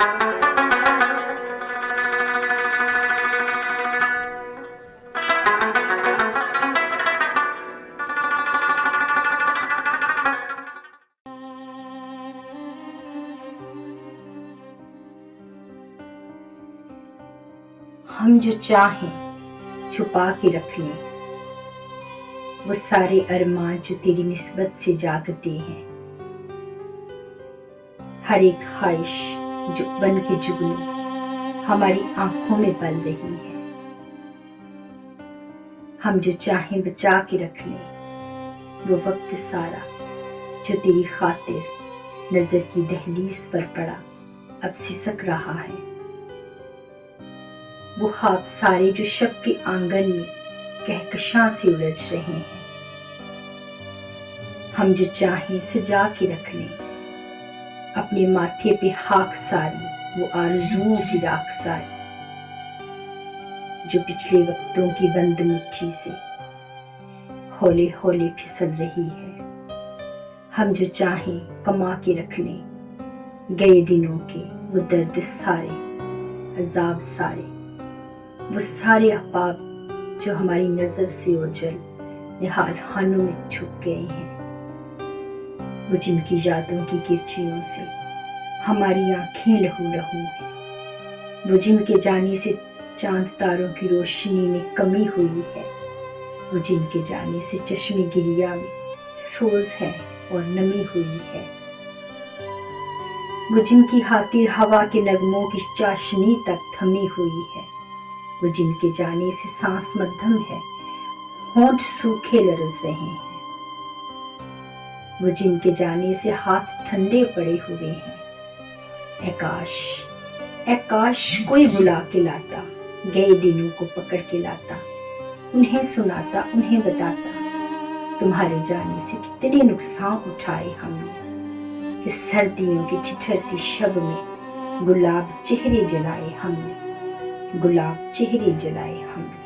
ہم جو چاہیں چھپا کے رکھ لیں وہ سارے ارمان جو تیری نسبت سے جاگتے ہیں، ہر ایک خواہش جو بن کے جگنو ہماری آنکھوں میں پل رہی ہے، ہم جو چاہیں بچا کے رکھ لیں وہ وقت سارا جو تیری خاطر نظر کی دہلیز پر پڑا اب سسک رہا ہے، وہ خواب سارے جو شب کے آنگن میں کہکشاں سے الجھ رہے ہیں، ہم جو چاہیں سجا کے رکھ لیں اپنے ماتھے پہ خاک ساری وہ آرزوؤں کی راکھ ساری جو پچھلے وقتوں کی بند مٹھی سے ہولے ہولے پھسل رہی ہے، ہم جو چاہیں کما کے رکھ لیں گئے دنوں کے وہ درد سارے عذاب سارے، وہ سارے احباب جو ہماری نظر سے اوجھل نہال خانوں میں چھپ گئے ہیں، وہ جن کی یادوں کی گرچیوں سے ہماری آنکھیں لہو لہو ہیں، وہ جن کے جانے سے چاند تاروں کی روشنی میں کمی ہوئی ہے، وہ جن کے جانے سے چشمے گریا میں سوز ہے اور نمی ہوئی ہے، وہ جن کی خاطر ہوا کے نغموں کی چاشنی تک تھمی ہوئی ہے، وہ جن کے جانے سے سانس مدھم ہے ہونٹ سوکھے لرز رہے ہیں، وہ جن کے جانے سے ہاتھ ٹھنڈے پڑے ہوئے ہیں، اے کاش کوئی بلا کے لاتا گئے دنوں کو پکڑ کے لاتا، انہیں سناتا انہیں بتاتا تمہارے جانے سے کتنے نقصان اٹھائے ہم نے، کہ سردیوں کی ٹھٹھرتی شب میں گلاب چہرے جلائے ہم نے، گلاب چہرے جلائے ہم نے۔